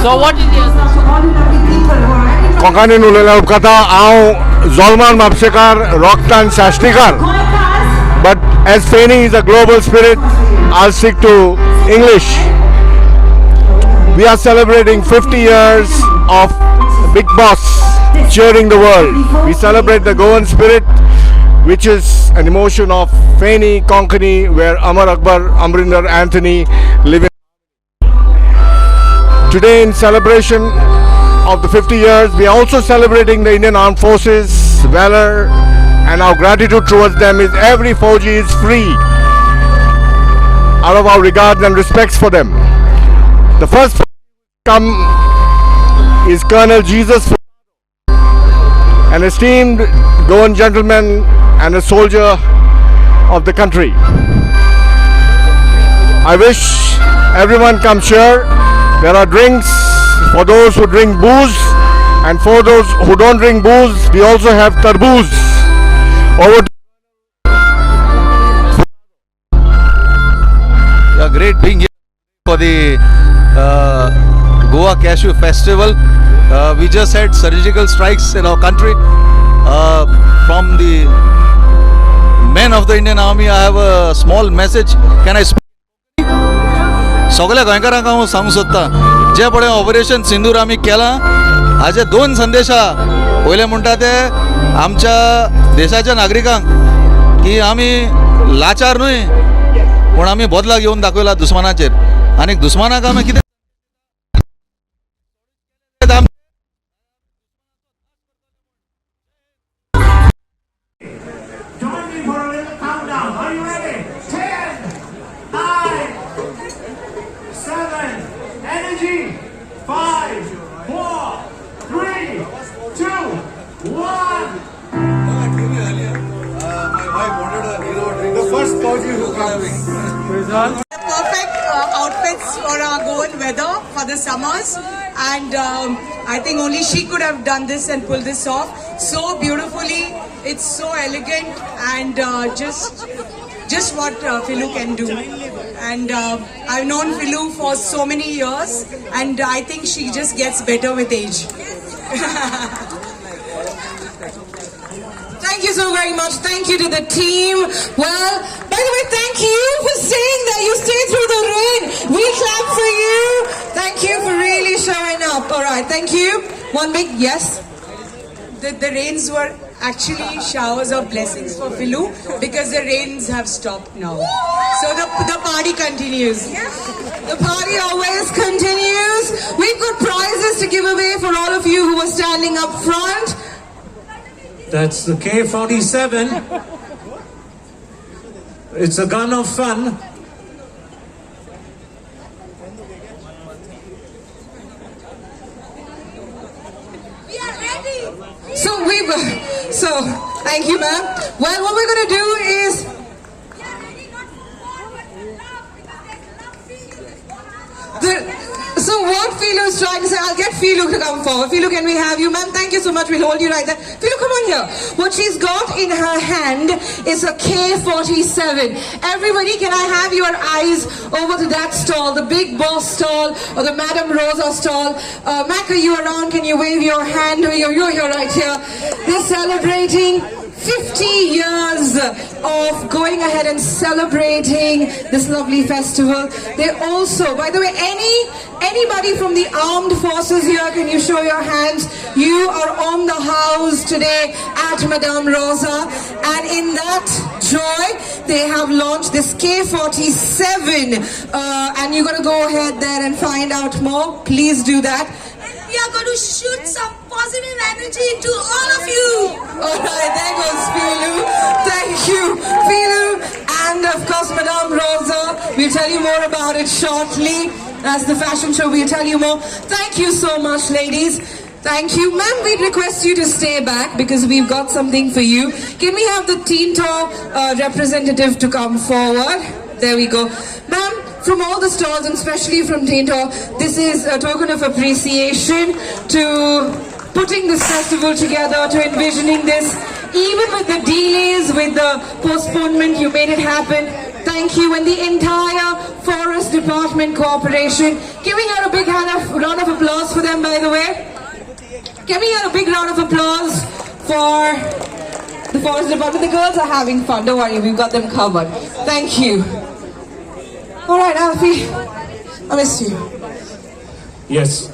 So what is your Kokani nulela upkata ao Zolman Mapsekar Rocktan Shashtikar. But as Feni is a global spirit, I'll stick to English. We are celebrating 50 years of Big Boss cheering the world. We celebrate the Goan spirit, which is an emotion of Feni, Konkani, where Amar Akbar, Amrinder, Anthony live in. Today in celebration of the 50 years, we are also celebrating the Indian Armed Forces, valor, and our gratitude towards them is every Fauji is free out of our regards and respects for them. The first come is Colonel Jesus, an esteemed Goan gentleman and a soldier of the country. I wish everyone comes here. There are drinks for those who drink booze, and for those who don't drink booze, we also have tarboos. Over to Yeah, great being here for the Goa Cashew Festival. We just had surgical strikes in our country. From the men of the Indian Army, I have a small message. Can I speak? सगळ्या गोंयकारांक हांव सांगूंक सोदतां, जे पळय operation सिंदूर आमी केलां, हाचे दोन संदेश आहा. पयले म्हणटा ते आमच्या देशाच्या नागरिकांक की आमी लाचार न्हय, पूण आमी बदला घेवन दाखयला दुस्मानाचेर. आनी दुस्मानाक आमी कितें Perfect outfits for our Goan weather for the summers, and I think only she could have done this and pulled this off so beautifully. It's so elegant and just what Philu can do. And I've known Philu for so many years, and I think she just gets better with age. Thank you so very much. Thank you to the team. Well, by the way, thank you for saying that you stayed through the rain. We clap for you. Thank you for really showing up. All right, thank you. One big yes. The rains were actually showers of blessings for Philu because the rains have stopped now. So the party continues. The party always continues. We've got prizes to give away for all of you who are standing up front. That's the K-47. It's a gun of fun. We are ready. So thank you, ma'am. Well, what we're going to do is we are ready not for war but for love, because there's love feeling. So what Philu is trying to say, I'll get Philu to come forward. Philu, can we have you? Ma'am, thank you so much. We'll hold you right there. Philu, come on here. What she's got in her hand is a K-47. Everybody, can I have your eyes over to that stall, the Big Boss stall or the Madame Rosa stall? Mac, are you around? Can you wave your hand? You're right here. They're celebrating 50 years of going ahead and celebrating this lovely festival. They also, by the way, anybody from the armed forces here, can you show your hands? You are on the house today at Madame Rosa, and in that joy, they have launched this K-47, and you're going to go ahead there and find out more. Please do that. We are going to shoot some positive energy into all of you. All right, there goes Philu. Thank you, Philu. And of course, Madame Rosa. We'll tell you more about it shortly. As the fashion show, we'll tell you more. Thank you so much, ladies. Thank you. Ma'am, we'd request you to stay back because we've got something for you. Can we have the Tinto representative to come forward? There we go. Ma'am, from all the stalls, and especially from Tinto, this is a token of appreciation to putting this festival together, to envisioning this. Even with the delays, with the postponement, you made it happen. Thank you. And the entire forest department. Department cooperation. Can we hear a big round of applause for them, by the way? Can we hear a big round of applause for the Forest Department? The girls are having fun. Don't worry, we've got them covered. Thank you. All right, Alfie, I miss you. Yes.